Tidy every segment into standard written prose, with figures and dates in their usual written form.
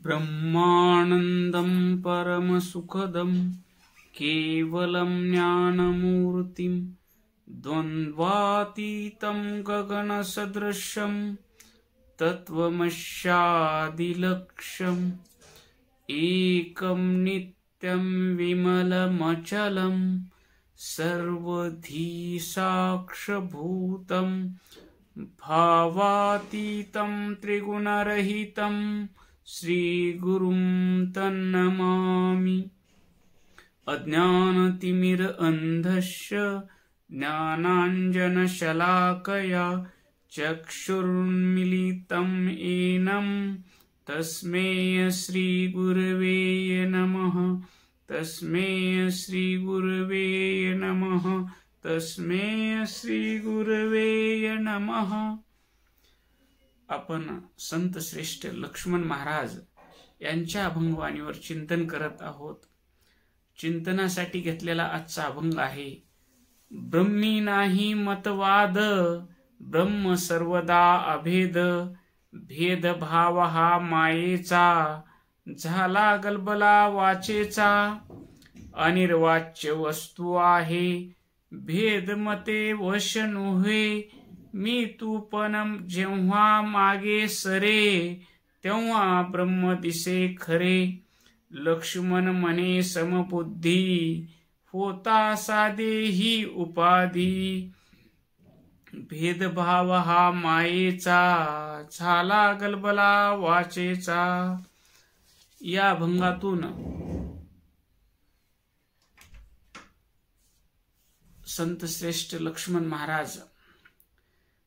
ब्रह्मानन्दं परमसुखदं केवलं ज्ञानमूर्तिं द्वन्द्वातीतं गगनसदृशं तत्त्वमस्यादिलक्ष्यम् एकं नित्यं विमलमचलं सर्वधी साक्षभूतं भावातीतं त्रिगुणरहितं श्रीगुरुं तन्नमामि। अज्ञानतिमिरान्धस्य ज्ञानाञ्जनशलाकया चक्षुरुन्मीलितं येन तस्मै श्रीगुरवे नमः। तस्मै श्रीगुरवे नमः। तस्मै श्रीगुरवे नमः। आपण संत श्रेष्ठ लक्ष्मण महाराज यांच्या अभंगवाणीवर चिंतन करत आहोत। चिंतनासाठी घेतलेला आजचा अभंग आहे, ब्रह्मी नाही मतवाद ब्रह्म सर्वदा अभेद, भेदभाव हा मायेचा झाला गलबला वाचेचा, अनिर्वाच्य वस्तू आहे भेद मते वश नोहे, मी तू पण जेव्हा मागे सरे तेव्हा ब्रह्म दिसे खरे, लक्ष्मण म्हणे समबुद्धी होता साधे ही उपाधी, भेदभाव हा मायेचा झाला गलबला वाचेचा। या अभंगातून संत श्रेष्ठ लक्ष्मण महाराज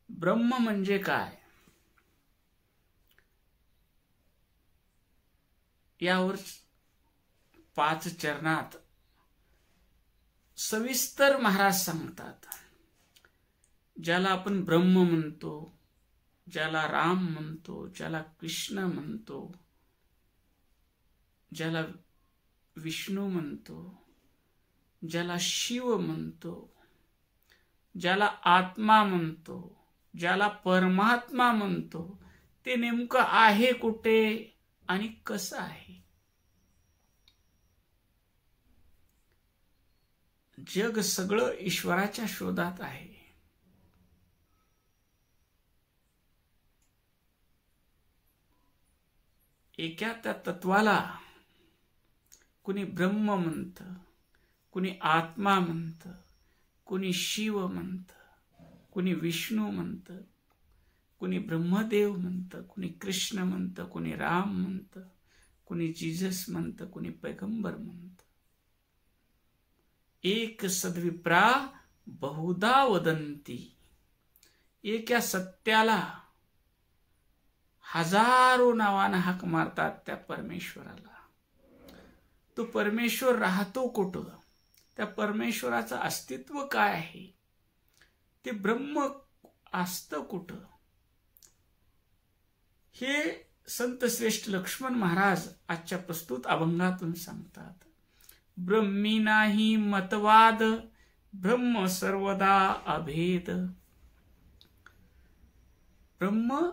ब्रह्म म्हणजे काय यावर 5 चरणात सविस्तर महाराज सांगतात। ज्याला आपण ब्रह्म म्हणतो, ज्याला राम म्हणतो, ज्याला कृष्ण म्हणतो, ज्याला विष्णू म्हणतो, ज्याला शिव म्हणतो, ज्याला आत्मा म्हणतो, ज्याला परमात्मा म्हणतो, ते नेमकं आहे कुठे आणि कसं आहे? जग सगळं ईश्वराच्या शोधात आहे। एका त्या तत्वाला कुणी ब्रह्म म्हणत, कुणी आत्मा म्हणत, कुणी शिव म्हणत, कुणी विष्णू म्हणत, कुणी ब्रह्मदेव म्हणत, कुणी कृष्ण म्हणत, कुणी राम म्हणत, कुणी जीसस म्हणत, कुणी पैगंबर म्हणत। एक सद्विप्रा बहुधा वदंती, एका सत्याला हजारो नावाने हाक मारतात त्या परमेश्वराला। तो परमेश्वर राहतो कुठं? त्या परमेश्वराचं अस्तित्व काय आहे? ते ब्रह्म असतं कुठं? हे संत श्रेष्ठ लक्ष्मण महाराज आजच्या प्रस्तुत अभंगातून सांगतात। ब्रह्मी नाही मतवाद ब्रह्म सर्वदा अभेद। ब्रह्म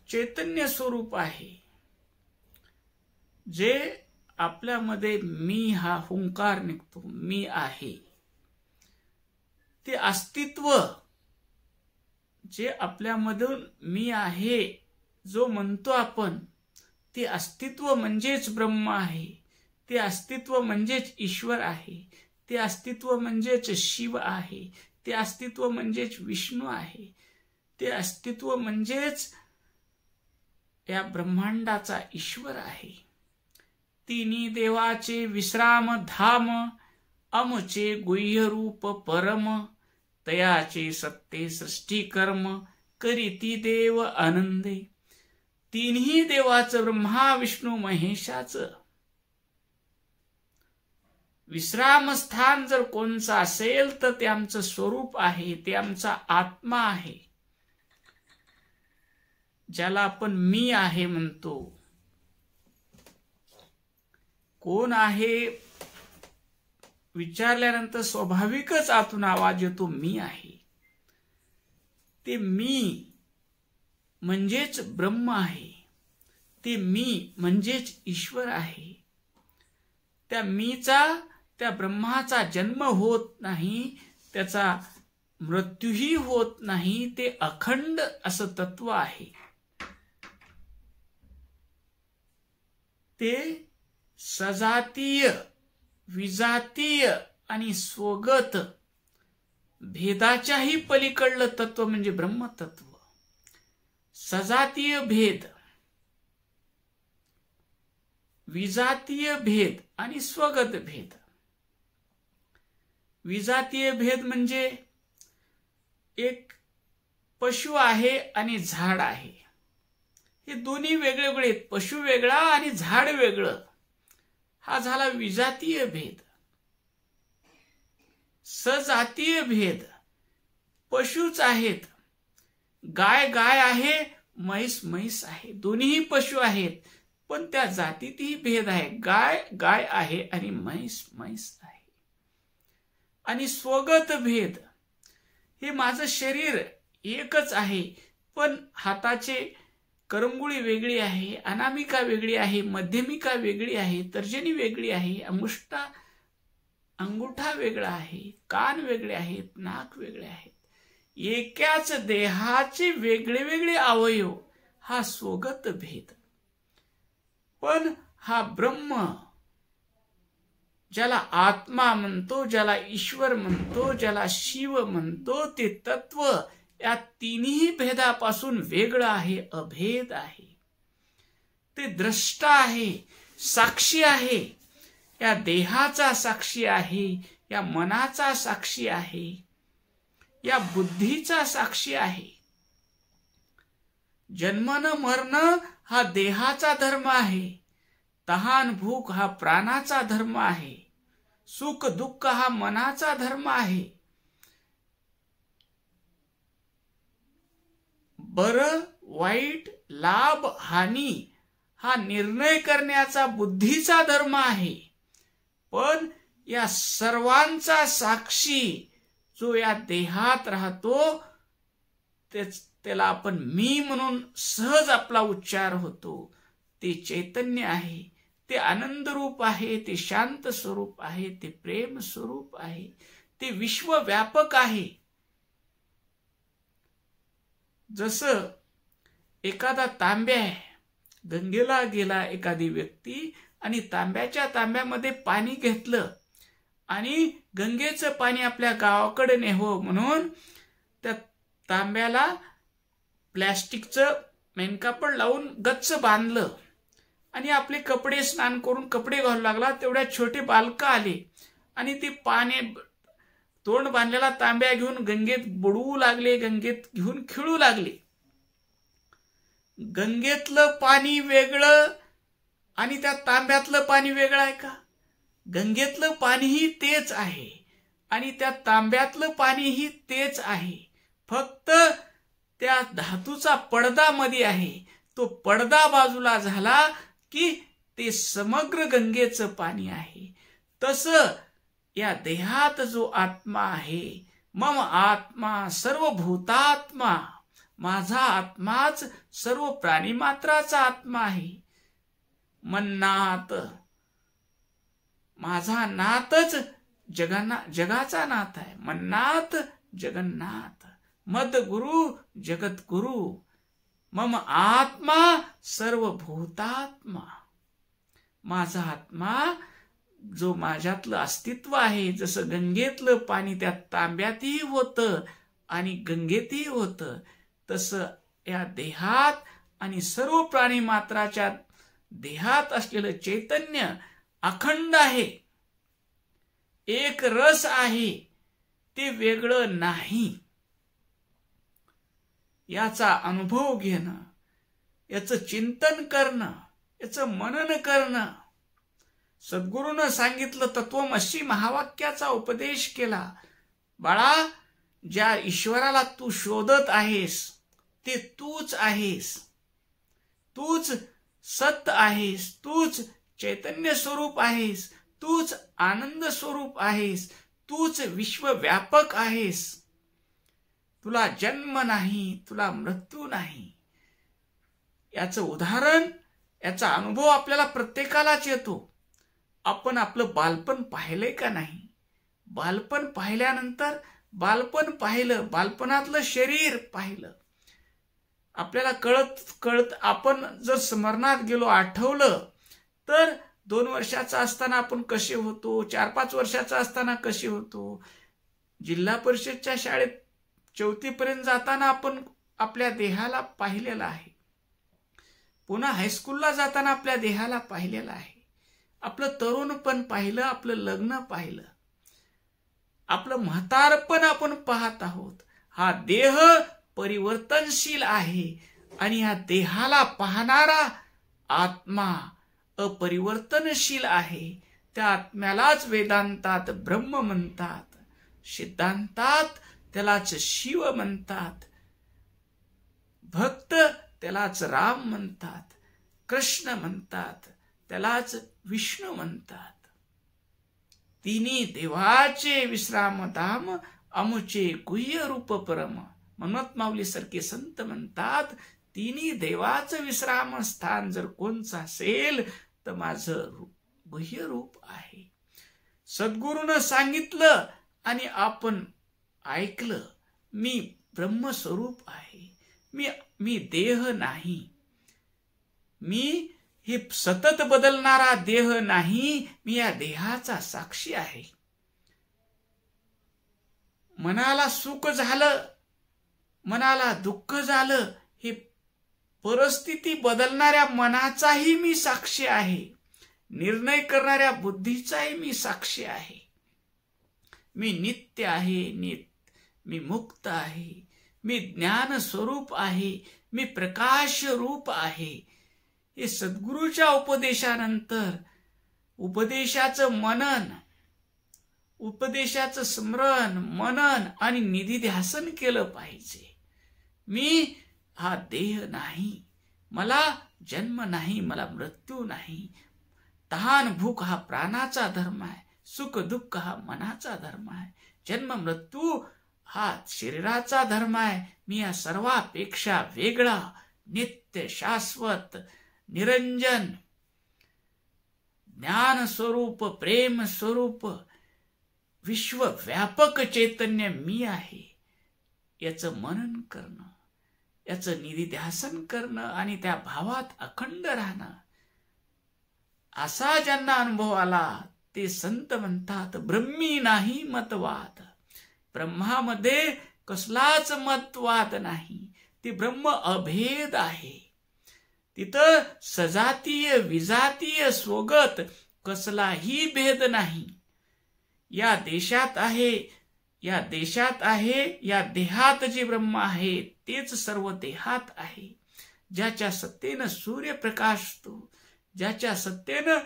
चैतन्य स्वरूप आहे, जे आपल्यामध्ये मी हा हुंकार निघतो, मी आहे ते अस्तित्व, जे आपल्यामधून मी आहे जो म्हणतो आपण, ते अस्तित्व म्हणजेच ब्रह्म आहे। ते अस्तित्व म्हणजेच ईश्वर आहे। ते अस्तित्व म्हणजेच शिव आहे। ते अस्तित्व म्हणजेच विष्णू आहे। ते अस्तित्व म्हणजेच या ब्रह्मांडाचा ईश्वर आहे। तिन्ही देवाचे विश्राम धाम, अमचे गुह्य रूप परम, तयाचे सत्ते सृष्टी कर्म, करीती देव आनंदे। तिन्ही देवाचं, ब्रह्मा विष्णू महेशाचं विश्रामस्थान जर कोणचं असेल तर ते आमचं स्वरूप आहे, ते आमचा आत्मा आहे, ज्याला आपण मी आहे म्हणतो। कोण आहे विचारल्यानंतर स्वाभाविकच आतून आवाज येतो, मी आहे। ते मी म्हणजेच ब्रह्म आहे। ते मी म्हणजेच ईश्वर आहे. त्या मीचा, त्या ब्रह्माचा जन्म होत नाही, त्याचा मृत्यूही होत नाही. ते अखंड असं तत्व आहे. ते सजातीय, विजातीय आणि स्वगत भेदाच्याही पलीकडलं तत्व म्हणजे ब्रह्मतत्व. सजातीय भेद, विजातीय भेद आणि स्वगत भेद. विजातीय भेद म्हणजे एक पशु आहे आणि झाड आहे. हे दोन्ही वेगळे वेगळे आहेत. पशु वेगळा आणि झाड वेगळं. हा झाला विजातीय भेद. सजातीय भेद, पशुच आहेत. गाय गाय आहे, म्हैस म्हैस आहे. दोन्हीही पशु आहेत, पण त्या जातीतही भेद आहे. गाय गाय आहे आणि म्हैस म्हैस आहे. आणि स्वगत भेद, हे माझं शरीर एकच आहे, पण हाताचे करंगुळी वेगळी आहे, अनामिका वेगळी आहे, मध्यमिका वेगळी आहे, तर्जनी वेगळी आहे, अंगुठा वेगळा आहे, कान वेगळे आहेत, नाक वेगळे आहेत. एकाच देहाचे वेगळे वेगळे अवयव, हा स्वगत भेद. पण हा ब्रह्म, ज्याला आत्मा म्हणतो, ज्याला ईश्वर म्हणतो, ज्याला शिव म्हणतो, ते तत्व या तिन्ही भेदापासून वेगळं आहे, अभेद आहे. ते द्रष्टा आहे, साक्षी आहे. या देहाचा साक्षी आहे, या मनाचा साक्षी आहे, या बुद्धीचा साक्षी आहे. जन्म न मरण हा देहाचा धर्म आहे. तहान भूक हा प्राणाचा धर्म आहे. सुख दुःख हा मनाचा धर्म आहे. बरं वाईट, लाभ हानी हा निर्णय करण्याचा बुद्धीचा धर्म आहे. पण या सर्वांचा साक्षी जो या देहात राहतो, त्याला आपण मी म्हणून सहज आपला उच्चार होतो, ते चैतन्य आहे. ते आनंद रूप आहे, ते शांत स्वरूप आहे, ते प्रेम स्वरूप आहे, ते विश्वव्यापक आहे. जसं एखादा तांब्या आहे, गंगेला गेला एखादी व्यक्ती आणि तांब्यामध्ये पाणी घेतलं आणि गंगेचं पाणी आपल्या गावाकडे न्यावं म्हणून त्या तांब्याला प्लॅस्टिकचं मेनकापड लावून गच्च बांधलं आणि आपले कपडे स्नान करून कपडे घालू लागला. तेवढ्या छोटे बालकं आले आणि ती पाणी तोंड बांधलेला तांब्या घेऊन गंगेत बुडवू लागले, गंगेत घेऊन खेळू लागले. गंगेतलं पाणी वेगळं आणि त्या तांब्यातलं पाणी वेगळं आहे का? गंगेतलं पाणीही तेच आहे आणि त्या तांब्यातलं पाणीही तेच आहे. फक्त त्या धातूचा पडदा मध्ये आहे. तो पडदा बाजूला झाला की ते समग्र गंगेचं पाणी आहे. तसं या देहात जो आत्मा आहे, मम आत्मा सर्वभूतात्मा, माझा आत्माच सर्व प्राणीमात्राचा आत्मा आहे. मन्नाथ, माझा नाथच जगाचा नाथ आहे. मन्नाथ जगन्नाथ, मद्गुरु जगद्गुरु, मम आत्मा सर्वभूतात्मा. माझा आत्मा जो माझ्यातलं अस्तित्व आहे, जसं गंगेतलं पाणी त्या तांब्यातही होतं आणि गंगेतही होतं, तसं या देहात आणि सर्व प्राणी मात्राच्या देहात असलेलं चैतन्य अखंड आहे, एक रस आहे, ते वेगळं नाही. याचा अनुभव घेणं, याचं चिंतन करणं, याचं मनन करणं. सद्गुरूनं सांगितलं, तत्वमसी महावाक्याचा उपदेश केला. बाळा, ज्या ईश्वराला तू शोधत आहेस ते तूच आहेस. तूच सत्य आहेस, तूच चैतन्य स्वरूप आहेस, तूच आनंद स्वरूप आहेस, तूच विश्वव्यापक आहेस. तुला जन्म नाही, तुला मृत्यू नाही. याचं उदाहरण याचा अनुभव आपल्याला प्रत्येकालाच येतो. आपण आपलं बालपण पाहिलंय का नाही? बालपण पाहिल्यानंतर बालपण पाहिलं, बालपणातलं शरीर पाहिलं, आपल्याला कळत आपण जर स्मरणात गेलो, आठवलं, तर 2 वर्षाचा असताना आपण कसे होतो, 4-5 वर्षाचा असताना कसे होतो, जिल्हा परिषदच्या शाळेत 4थी पर्यंत जाताना आपण आपल्या देहाला पाहिलेलं आहे, पुन्हा हायस्कूलला जाताना आपल्या देहाला पाहिलेलं आहे, आपलं तरुणपण पाहिलं, आपलं लग्न पाहिलं, आपलं म्हातारपण आपण पाहत आहोत. हा देह परिवर्तनशील आहे आणि या देहाला पाहणारा आत्मा अपरिवर्तनशील आहे. त्या आत्म्यालाच वेदांतात ब्रह्म म्हणतात, सिद्धांतात त्यालाच शिव म्हणतात, भक्त त्यालाच राम म्हणतात, कृष्ण म्हणतात, त्यालाच विष्णू म्हणतात. तिन्ही देवाचे विश्रामधाम, अमुचे गुह्य रूप परम. मनोत माऊली सारखे संत म्हणतात, तिन्ही देवाचं विश्राम स्थान जर कोणचं असेल तर माझं गुह्य रूप आहे. सद्गुरूनं सांगितलं आणि आपण ऐकलं, मी ब्रह्मस्वरूप आहे, मी देह नाही, मी हे सतत बदलणारा देह नाही, मी या देहाचा साक्षी आहे. मनाला सुख झालं, मनाला दुःख झालं, हे परिस्थिती बदलणाऱ्या मनाचाही मी साक्षी आहे, निर्णय करणाऱ्या बुद्धीचाही मी साक्षी आहे. मी नित्य आहे, मी मुक्त आहे, मी ज्ञान स्वरूप आहे, मी प्रकाश रूप आहे. हे सद्गुरूच्या उपदेशानंतर उपदेशाचं मनन, उपदेशाचं स्मरण, मनन आणि निधिध्यासन केलं पाहिजे. मी हा देह नाही, मला जन्म नाही, मला मृत्यू नाही. तहान भूक हा प्राणाचा धर्म आहे, सुख दुःख हा मनाचा धर्म आहे, जन्म मृत्यू हा शरीराचा धर्म आहे. मी या सर्वापेक्षा वेगळा, नित्य, शाश्वत, निरंजन, ज्ञान स्वरूप, प्रेम स्वरूप, विश्वव्यापक चैतन्य मी आहे. याचं मनन करणं, याचं निधिध्यासन करणं आणि त्या भावात अखंड राहणं, असा ज्यांना अनुभव आला ते संत म्हणतात, ब्रह्मी नाही मतवाद. ब्रह्मामध्ये कसलाच मतवाद नाही, ती ब्रह्म अभेद आहे. तिथं सजातीय विजातीय स्वगत कसलाही भेद नाही. या देशात आहे, या देशात आहे, या देहात जे ब्रह्म आहे तेच सर्व देहात आहे. ज्याच्या सत्तेनं सूर्य प्रकाशतो, ज्याच्या सत्तेनं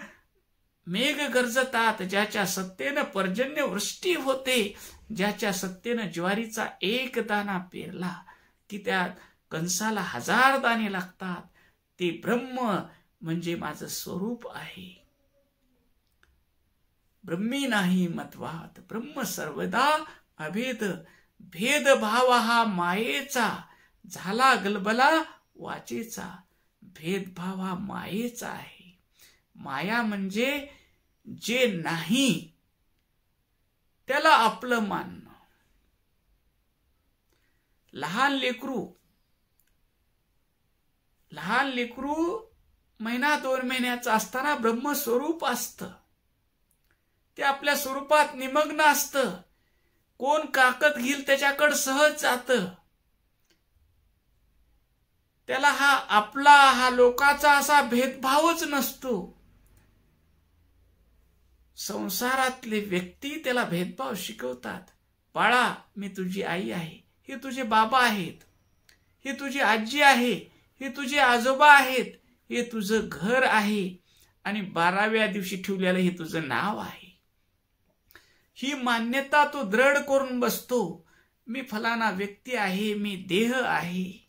मेघ गरजतात, ज्याच्या सत्तेनं पर्जन्य वृष्टी होते, ज्याच्या सत्तेनं ज्वारीचा एक दाना पेरला की त्या कणसाला 1000 दाणे लागतात, ते ब्रह्म म्हणजे माझं स्वरूप आहे. ब्रह्मी नाही मतवाद, ब्रह्म सर्वदा अभेद. भेदभाव हा मायेचा, झाला गलबला वाचेचा. भेदभाव हा मायेचा आहे. माया म्हणजे जे नाही त्याला आपलं मानणं. लहान लेकरू महिना 2 महिन्याचं असताना ब्रह्मस्वरूप असतं. ते आपल्या स्वरूपात निमग्न असतं. कोण काकत घेईल त्याच्याकडे सहज जातं. त्याला हा आपला, हा लोकाचा असा भेदभावच नसतो. संसारातले व्यक्ती त्याला भेदभाव शिकवतात. बाळा, मी तुझी आई आहे, हे तुझे बाबा आहेत, हे तुझी आजी आहे, हे तुझे आजोबा आहेत, हे तुझं घर आहे आणि 12व्या दिवशी ठेवलेलं हे तुझं नाव आहे. ही मान्यता तो दृढ करून बसतो. मी फलाना व्यक्ती आहे, मी देह आहे,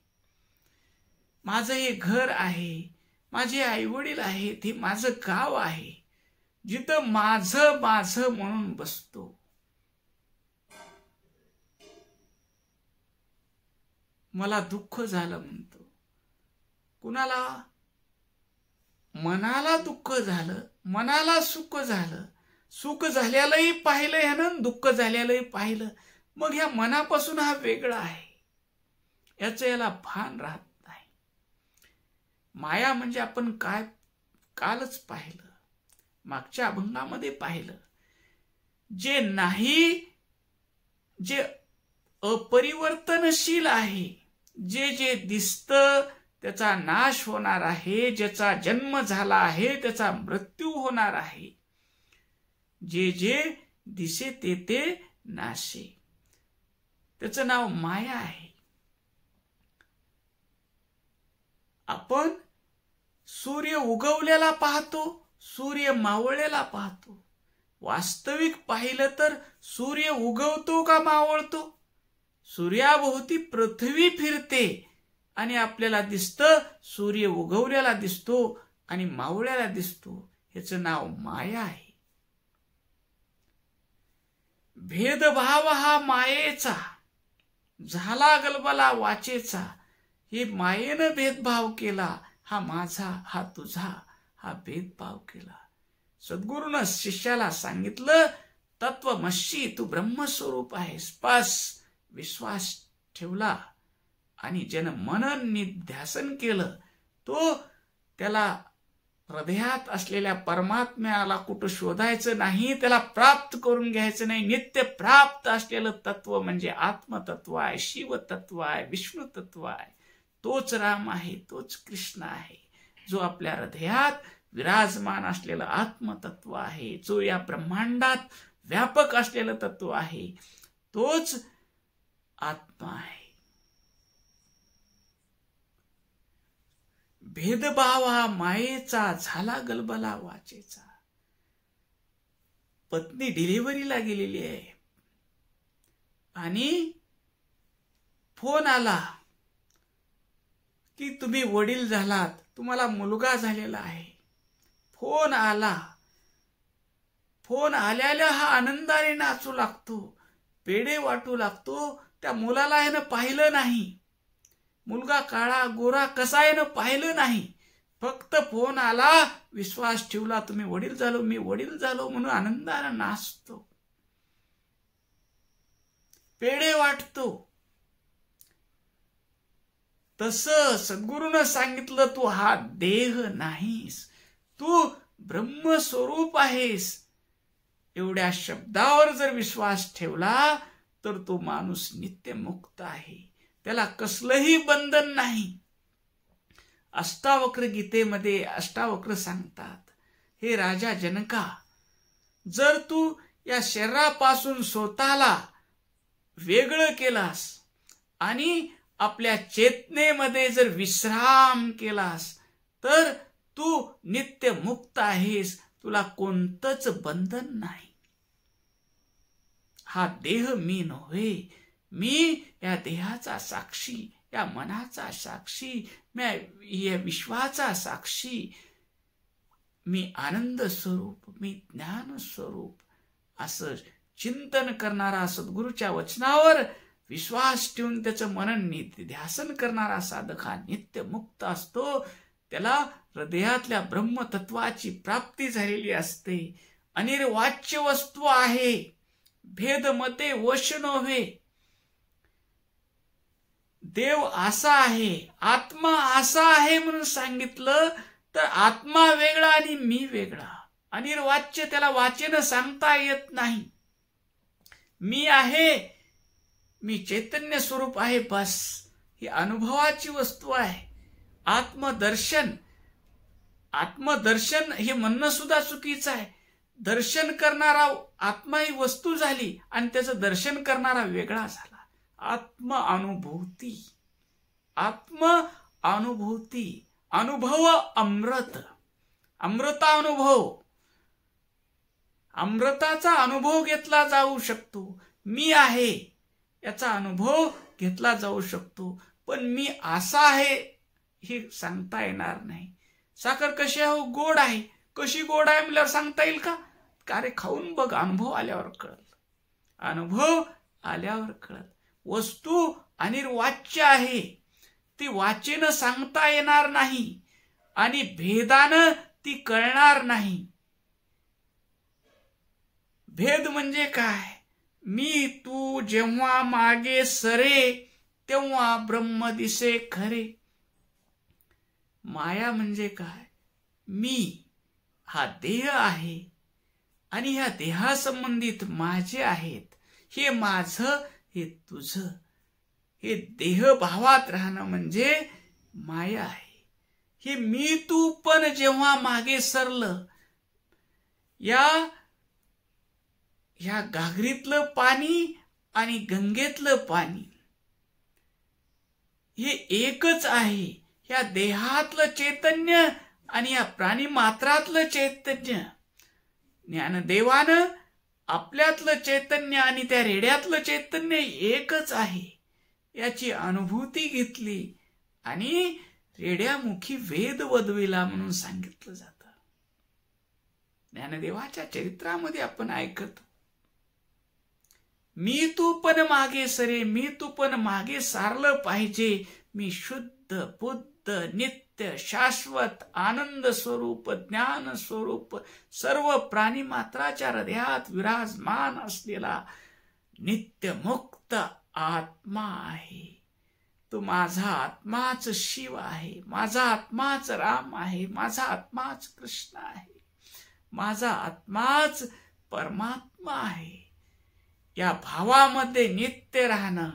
माझं हे घर आहे, माझे आई वडील आहेत, हे माझं गाव आहे, जिथं माझं माझं म्हणून बसतो. मला दुःख झालं म्हणतो. कुणाला मनाला दुःख झालं, मनाला सुख झालं, सुख झाल्यालाही पाहिलं ह्यानं, दुःख झाल्यालाही पाहिलं, मग ह्या मनापासून हा वेगळा आहे याचं याला भान राहत नाही. माया म्हणजे आपण काय कालच पाहिलं, मागच्या अभंगामध्ये पाहिलं, जे नाही, जे अपरिवर्तनशील आहे, जे जे दिसतं त्याचा नाश होणार आहे, ज्याचा जन्म झाला आहे त्याचा मृत्यू होणार आहे, जे जे दिसे ते ते नाशे, त्याचं नाव माया आहे. आपण सूर्य उगवलेला पाहतो, सूर्य मावळलेला पाहतो. वास्तविक पाहिलं तर सूर्य उगवतो का मावळतो? सूर्याभोवती पृथ्वी फिरते आणि आपल्याला दिसतं सूर्य उगवलेला दिसतो आणि मावळलेला दिसतो. ह्याचं नाव माया आहे. भेदभाव हा मायेचा, झाला गलबला वाचेचा. हे मायेनं भेदभाव केला, हा माझा हा तुझा, हा भेदभाव केला. सद्गुरूनं शिष्याला सांगितलं, तत्वमसी, तू ब्रह्मस्वरूप आहेस, बस विश्वास ठेवला आणि जन मनन निध्यासन केलं, तो त्याला हृदयात असलेल्या परमात्म्याला कुठं शोधायचं नाही, त्याला प्राप्त करून घ्यायचं नाही. नित्य प्राप्त असलेलं तत्व म्हणजे आत्मतत्व आहे, शिवतत्व आहे, विष्णू तत्व आहे. तोच राम आहे, तोच कृष्ण आहे, जो आपल्या हृदयात विराजमान असलेलं आत्मतत्व आहे, जो या ब्रह्मांडात व्यापक असलेलं तत्व आहे, तोच आत्मा आहे. भेदभाव हा मायेचा, झाला गलबला वाचेचा. पत्नी डिलिव्हरीला गेलेली आहे आणि फोन आला की तुम्ही वडील झालात, तुम्हाला मुलगा झालेला आहे. फोन आला, फोन आल्याला हा आनंदाने नाचू लागतो, पेढे वाटू लागतो. त्या मुलाला यानं पाहिलं नाही, मुलगा काळा गोरा कसा यानं पाहिलं नाही, फक्त फोन आला, विश्वास ठेवला, तुम्ही वडील झालो, मी वडील झालो म्हणून आनंदाने नाचतो, पेढे वाटतो. तसं सद्गुरूनं सांगितलं, तू हा देह नाहीस, तू ब्रह्मस्वरूप आहेस. एवढ्या शब्दावर जर विश्वास ठेवला तर तो माणूस नित्य मुक्त आहे, त्याला कसलंही बंधन नाही. अष्टावक्र गीतेमध्ये अष्टावक्र सांगतात, हे राजा जनका, जर तू या शरीरापासून स्वतःला वेगळं केलास आणि आपल्या चेतनेमध्ये जर विश्राम केलास तर तू नित्य मुक्त आहेस, तुला कोणतंच बंधन नाही. हा देह मी नव्हे, मी या देहाचा साक्षी, या मनाचा साक्षी, मी या विश्वाचा साक्षी, मी आनंद स्वरूप, मी ज्ञान स्वरूप. असं चिंतन करणारा, सद्गुरूच्या वचनावर विश्वास ठेवून त्याचं मनन निध्यासन करणारा साधक हा नित्य मुक्त असतो. त्याला हृदयातल्या ब्रह्मतत्वाची प्राप्ती झालेली असते. अनिर्वाच्य वस्तू आहे, भेद मते वश नव्हे. देव असा आहे, आत्मा असा आहे म्हणून सांगितलं तर आत्मा वेगळा आणि मी वेगळा. अनिर्वाच्य, त्याला वाचेनं सांगता येत नाही. मी आहे, मी चैतन्य स्वरूप आहे, बस. ही अनुभवाची वस्तू आहे. आत्मदर्शन, आत्मदर्शन हे म्हणणं सुद्धा चुकीचं आहे. दर्शन करणारा आत्मा ही वस्तू झाली आणि त्याचं दर्शन करणारा वेगळा झाला. आत्म अनुभूती, आत्म अनुभूती, अनुभव अमृत, अमृतानुभव, अमृताचा अनुभव घेतला जाऊ शकतो. मी आहे याचा अनुभव घेतला जाऊ शकतो, पण मी असा आहे हे सांगता येणार नाही. साखर कशी आहे, गोड आहे, कशी गोड आहे म्हणल्यावर सांगता येईल का? रे खाऊन बघ, अनुभव आल्यावर कळल, अनुभव आल्यावर कळल. वस्तू अनिर्वाच्य आहे, ती वाचेनं सांगता येणार नाही. आणि भेदानं ती कळणार नाही. भेद म्हणजे काय? मी तू जेव्हा मागे सरे तेव्हा ब्रह्म दिसे खरे. माया म्हणजे काय? मी हा देह आहे आणि ह्या देहासंबंधित माझे आहेत. हे माझं, हे तुझं. हे देहभावात राहणं म्हणजे माया आहे. हे मी तू पण जेव्हा मागे सरलं, या घागरीतलं पाणी आणि गंगेतलं पाणी हे एकच आहे. या देहातलं चैतन्य आणि या प्राणी मात्रातलं चैतन्य, ज्ञानदेवानं आपल्यातलं चैतन्य आणि त्या रेड्यातलं चैतन्य एकच आहे याची अनुभूती घेतली आणि रेड्यामुखी वेद वदविला म्हणून सांगितलं जातं. ज्ञानदेवाच्या चरित्रामध्ये आपण ऐकतो, मी तू पण मागे सरे, मी तू पण मागे सारलं पाहिजे. मी शुद्ध बुद्ध नित्य शाश्वत आनंद स्वरूप ज्ञान स्वरूप सर्व प्राणी मात्राच्या हृदयात विराजमान असलेला नित्य मुक्त आत्मा आहे. तो माझा आत्माच शिव आहे, माझा आत्माच राम आहे, माझा आत्माच कृष्ण आहे, माझा आत्माच परमात्मा आहे. या भावामध्ये नित्य राहणं,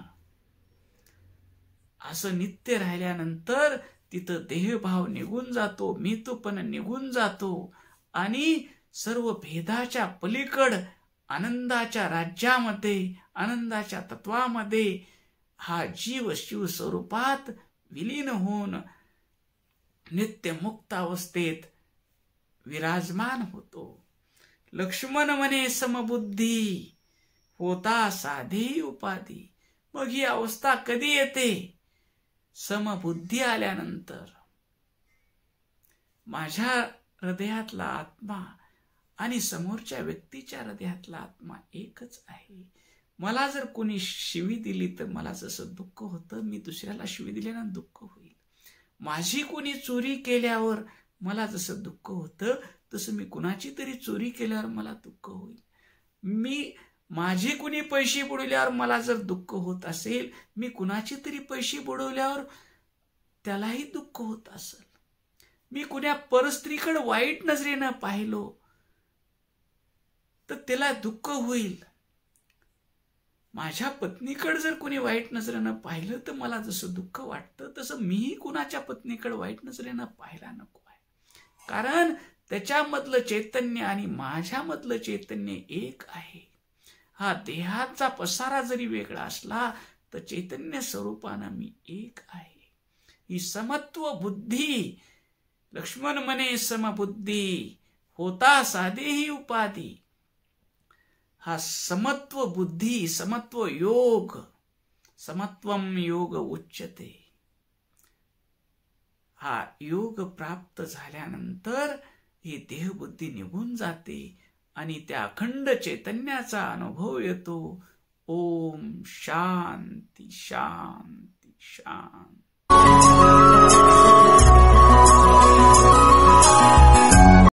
असं नित्य राहिल्यानंतर तिथं देहभाव निघून जातो, मी तो पण निघून जातो आणि सर्व भेदाच्या पलीकड आनंदाच्या राज्यामध्ये, आनंदाच्या तत्वामध्ये हा जीव शिव स्वरूपात विलीन होऊन नित्य मुक्त अवस्थेत विराजमान होतो. लक्ष्मण म्हणे समबुद्धी होता साधे उपाधी. मग ही अवस्था कधी येते? समबुद्धी आल्यानंतर. माझ्या हृदयातला आत्मा आणि समोरच्या व्यक्तीच्या हृदयातला आत्मा एकच आहे. मला जर कोणी शिवी दिली तर मला जसं दुःख होतं, मी दुसऱ्याला शिवी दिल्यानं दुःख होईल. माझी कोणी चोरी केल्यावर मला जसं दुःख होतं तसं मी कुणाची तरी चोरी केल्यावर मला दुःख होईल. माझे कुणी पैसे बुडवल्यावर मला जर दुःख होत असेल, मी कुणाची तरी पैसे बुडवल्यावर त्यालाही दुःख होत असेल. मी कुण्या परस्त्रीकडे वाईट नजरेनं पाहिलो तर त्याला दुःख होईल. माझ्या पत्नीकडे जर कोणी वाईट नजरेनं पाहिलं तर मला जसं दुःख वाटतं तसं मीही कुणाच्या पत्नीकडे वाईट नजरेनं पाहायला नको आहे. कारण त्याच्यामधलं चैतन्य आणि माझ्यामधलं चैतन्य एक आहे. हा देहाचा पसारा जरी वेगळा असला तर चैतन्य स्वरूपानं मी एक आहे. ही समत्व बुद्धी. लक्ष्मण म्हणे समबुद्धी होता साधेही उपाधी. हा समत्व बुद्धी, समत्व योग, समत्वम योग उच्यते. हा योग प्राप्त झाल्यानंतर ही देहबुद्धी निघून जाते आणि त्या अखंड चैतन्याचा अनुभव येतो. ओम शांती शांती शांती.